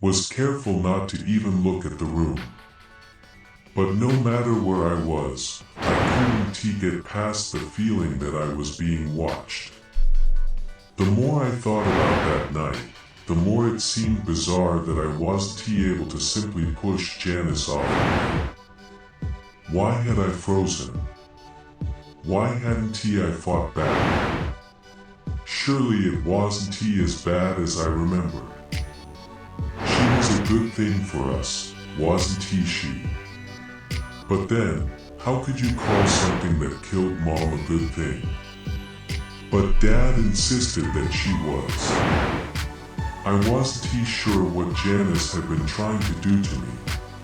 was careful not to even look at the room. But no matter where I was, I couldn't get past the feeling that I was being watched. The more I thought about that night, the more it seemed bizarre that I wasn't able to simply push Janice off of me. Why had I frozen? Why hadn't I fought back? Surely it wasn't as bad as I remembered. She was a good thing for us, wasn't she? But then, how could you call something that killed Mom a good thing? But Dad insisted that she was. I wasn't sure what Janice had been trying to do to me,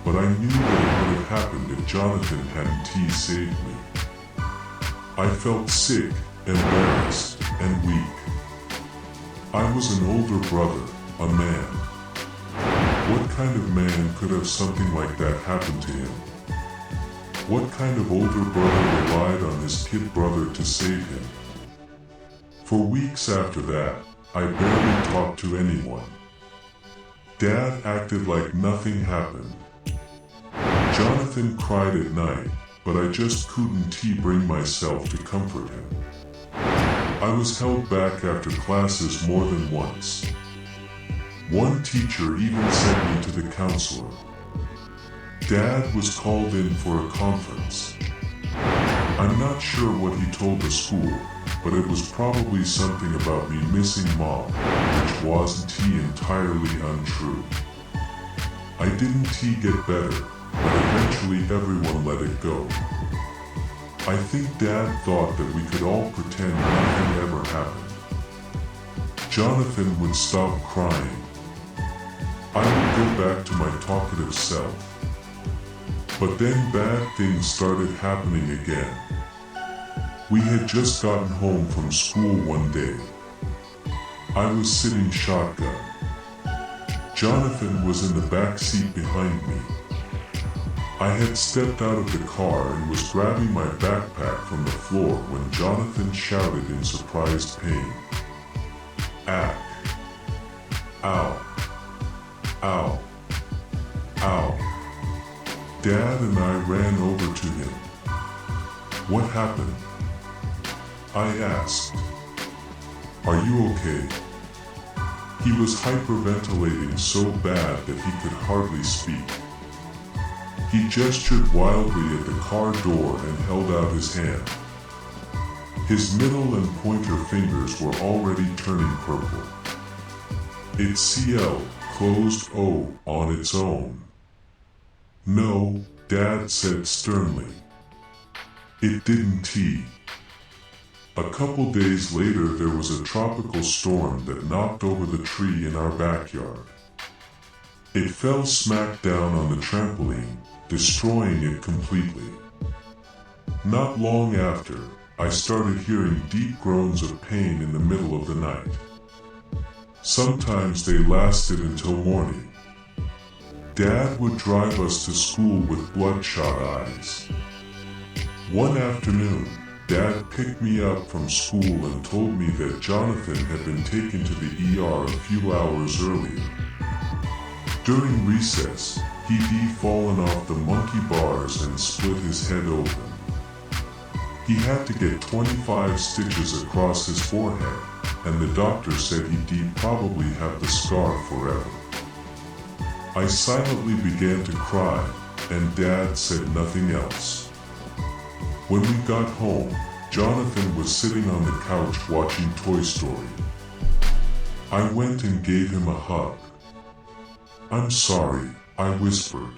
but I knew that it would have happened if Jonathan hadn't saved me. I felt sick, embarrassed, and weak. I was an older brother, a man. What kind of man could have something like that happen to him? What kind of older brother relied on his kid brother to save him? For weeks after that, I barely talked to anyone. Dad acted like nothing happened. Jonathan cried at night, but I just couldn't bring myself to comfort him. I was held back after classes more than once. One teacher even sent me to the counselor. Dad was called in for a conference. I'm not sure what he told the school, but it was probably something about me missing Mom, which wasn't entirely untrue. I didn't get better, but eventually everyone let it go. I think Dad thought that we could all pretend nothing ever happened. Jonathan would stop crying. I would go back to my talkative self. But then bad things started happening again. We had just gotten home from school one day. I was sitting shotgun. Jonathan was in the back seat behind me. I had stepped out of the car and was grabbing my backpack from the floor when Jonathan shouted in surprised pain. Ack. Ow. Ow. Ow. Dad and I ran over to him. What happened? I asked. Are you okay? He was hyperventilating so bad that he could hardly speak. He gestured wildly at the car door and held out his hand. His middle and pointer fingers were already turning purple. It's CL, closed O, on its own. No, Dad said sternly. It didn't A couple days later there was a tropical storm that knocked over the tree in our backyard. It fell smack down on the trampoline, destroying it completely. Not long after, I started hearing deep groans of pain in the middle of the night. Sometimes they lasted until morning. Dad would drive us to school with bloodshot eyes. One afternoon, Dad picked me up from school and told me that Jonathan had been taken to the ER a few hours earlier. During recess, he'd fallen off the monkey bars and split his head open. He had to get 25 stitches across his forehead, and the doctor said he'd probably have the scar forever. I silently began to cry, and Dad said nothing else. When we got home, Jonathan was sitting on the couch watching Toy Story. I went and gave him a hug. I'm sorry, I whispered.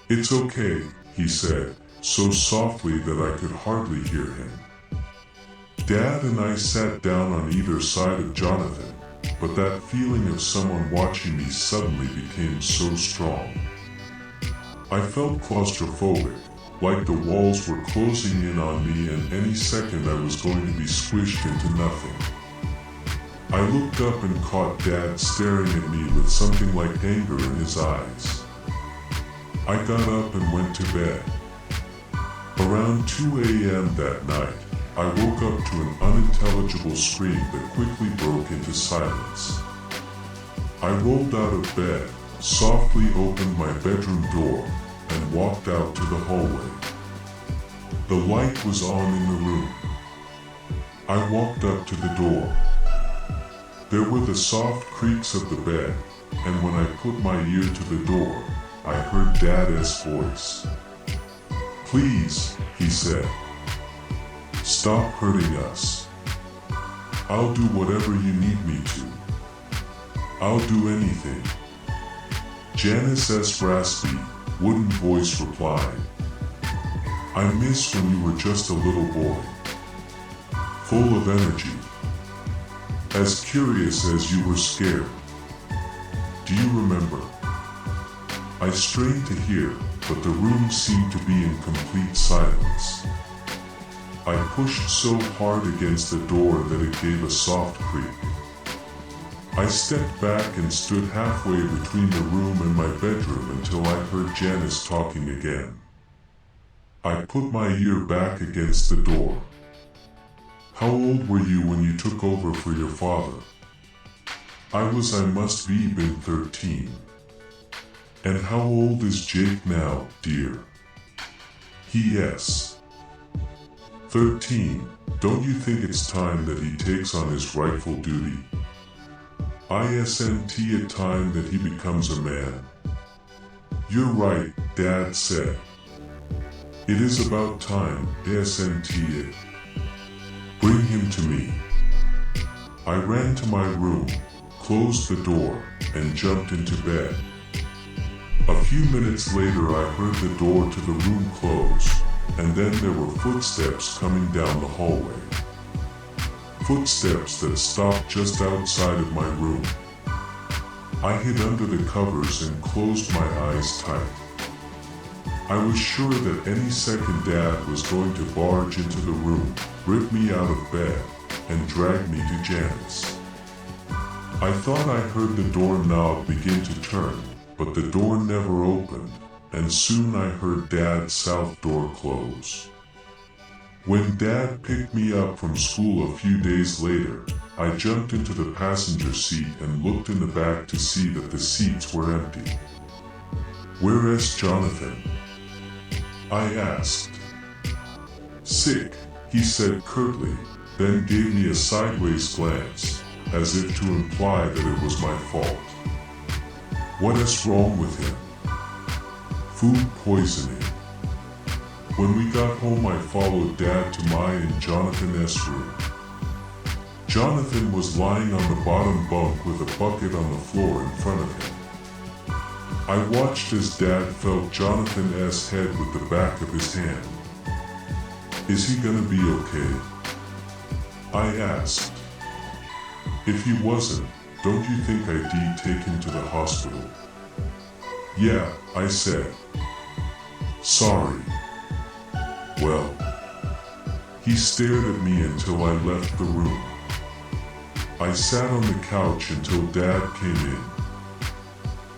It's okay, he said, so softly that I could hardly hear him. Dad and I sat down on either side of Jonathan, but that feeling of someone watching me suddenly became so strong. I felt claustrophobic, like the walls were closing in on me and any second I was going to be squished into nothing. I looked up and caught Dad staring at me with something like anger in his eyes. I got up and went to bed. Around 2 a.m. that night, I woke up to an unintelligible scream that quickly broke into silence. I rolled out of bed, softly opened my bedroom door, and walked out to the hallway. The light was on in the room. I walked up to the door. There were the soft creaks of the bed, and when I put my ear to the door, I heard Dad's voice. "Please," he said. "Stop hurting us. I'll do whatever you need me to. I'll do anything." Janice's raspy, wooden voice replied, "I miss when you were just a little boy, full of energy, as curious as you were scared. Do you remember?" I strained to hear, but the room seemed to be in complete silence. I pushed so hard against the door that it gave a soft creak. I stepped back and stood halfway between the room and my bedroom until I heard Janice talking again. I put my ear back against the door. "How old were you when you took over for your father?" I must be been 13. "And how old is Jake now, dear?" Yes. 13. Don't you think it's time that he takes on his rightful duty? Isn't it time that he becomes a man? You're right, Dad said. It is about time, isn't it? Bring him to me. I ran to my room, closed the door, and jumped into bed. A few minutes later I heard the door to the room close, and then there were footsteps coming down the hallway. Footsteps that stopped just outside of my room. I hid under the covers and closed my eyes tight. I was sure that any second Dad was going to barge into the room, rip me out of bed, and drag me to Janice. I thought I heard the doorknob begin to turn, but the door never opened, and soon I heard Dad's south door close. When Dad picked me up from school a few days later, I jumped into the passenger seat and looked in the back to see that the seats were empty. "Where is Jonathan?" I asked. "Sick," he said curtly, then gave me a sideways glance, as if to imply that it was my fault. "What is wrong with him?" "Food poisoning." When we got home I followed Dad to my and Jonathan's room. Jonathan was lying on the bottom bunk with a bucket on the floor in front of him. I watched as Dad felt Jonathan's head with the back of his hand. "Is he gonna be okay?" I asked. "If he wasn't, don't you think I'd take him to the hospital?" "Yeah," I said. "Sorry." "Well." He stared at me until I left the room. I sat on the couch until Dad came in.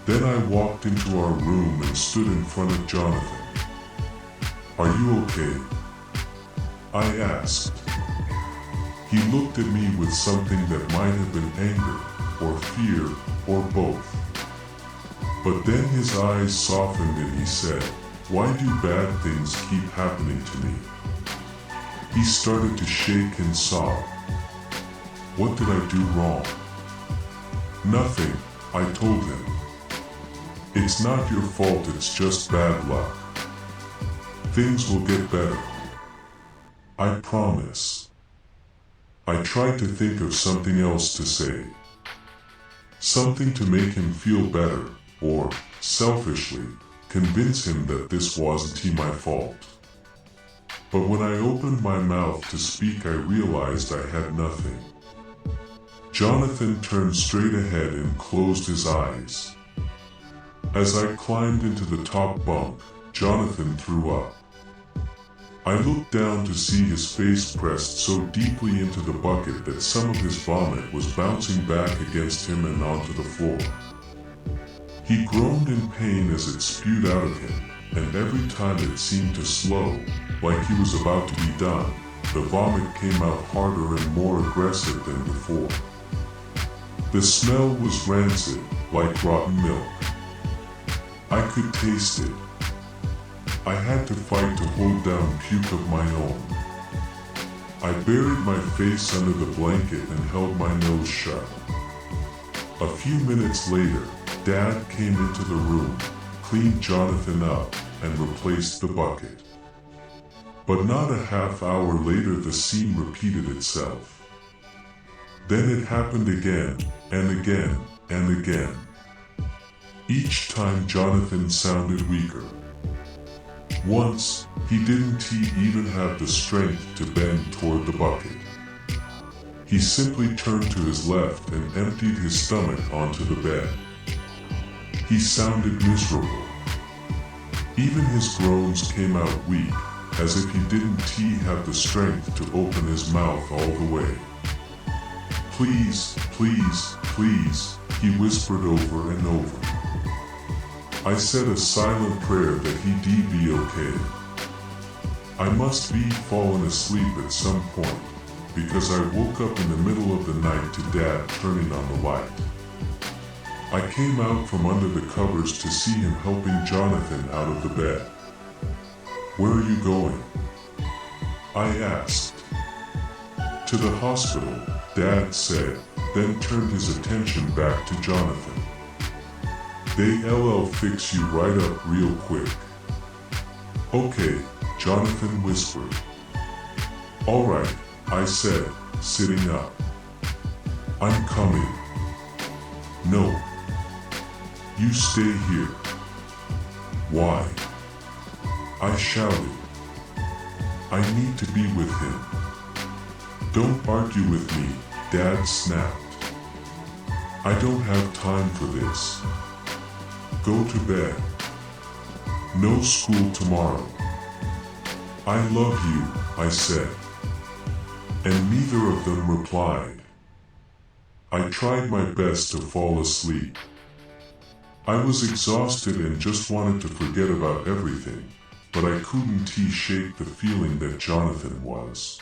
Then I walked into our room and stood in front of Jonathan. "Are you okay?" I asked. He looked at me with something that might have been anger, or fear, or both. But then his eyes softened and he said, "Why do bad things keep happening to me?" He started to shake and sob. "What did I do wrong?" "Nothing," I told him. "It's not your fault, it's just bad luck. Things will get better. I promise." I tried to think of something else to say. Something to make him feel better, or, selfishly, convince him that this wasn't my fault. But when I opened my mouth to speak I realized I had nothing. Jonathan turned straight ahead and closed his eyes. As I climbed into the top bunk, Jonathan threw up. I looked down to see his face pressed so deeply into the bucket that some of his vomit was bouncing back against him and onto the floor. He groaned in pain as it spewed out of him, and every time it seemed to slow, like he was about to be done, the vomit came out harder and more aggressive than before. The smell was rancid, like rotten milk. I could taste it. I had to fight to hold down puke of my own. I buried my face under the blanket and held my nose shut. A few minutes later, Dad came into the room, cleaned Jonathan up, and replaced the bucket. But not a half hour later the scene repeated itself. Then it happened again, and again, and again. Each time Jonathan sounded weaker. Once, he didn't even have the strength to bend toward the bucket. He simply turned to his left and emptied his stomach onto the bed. He sounded miserable. Even his groans came out weak, as if he didn't have the strength to open his mouth all the way. "Please, please, please," he whispered over and over. I said a silent prayer that he'd be okay. I must be fallen asleep at some point, because I woke up in the middle of the night to Dad turning on the light. I came out from under the covers to see him helping Jonathan out of the bed. "Where are you going?" I asked. "To the hospital," Dad said, then turned his attention back to Jonathan. "They'll fix you right up real quick." "Okay," Jonathan whispered. "All right," I said, sitting up. "I'm coming." "No. You stay here." "Why?" I shouted. "I need to be with him." "Don't argue with me," Dad snapped. "I don't have time for this. Go to bed. No school tomorrow." "I love you," I said. And neither of them replied. I tried my best to fall asleep. I was exhausted and just wanted to forget about everything, but I couldn't shake the feeling that Jonathan was.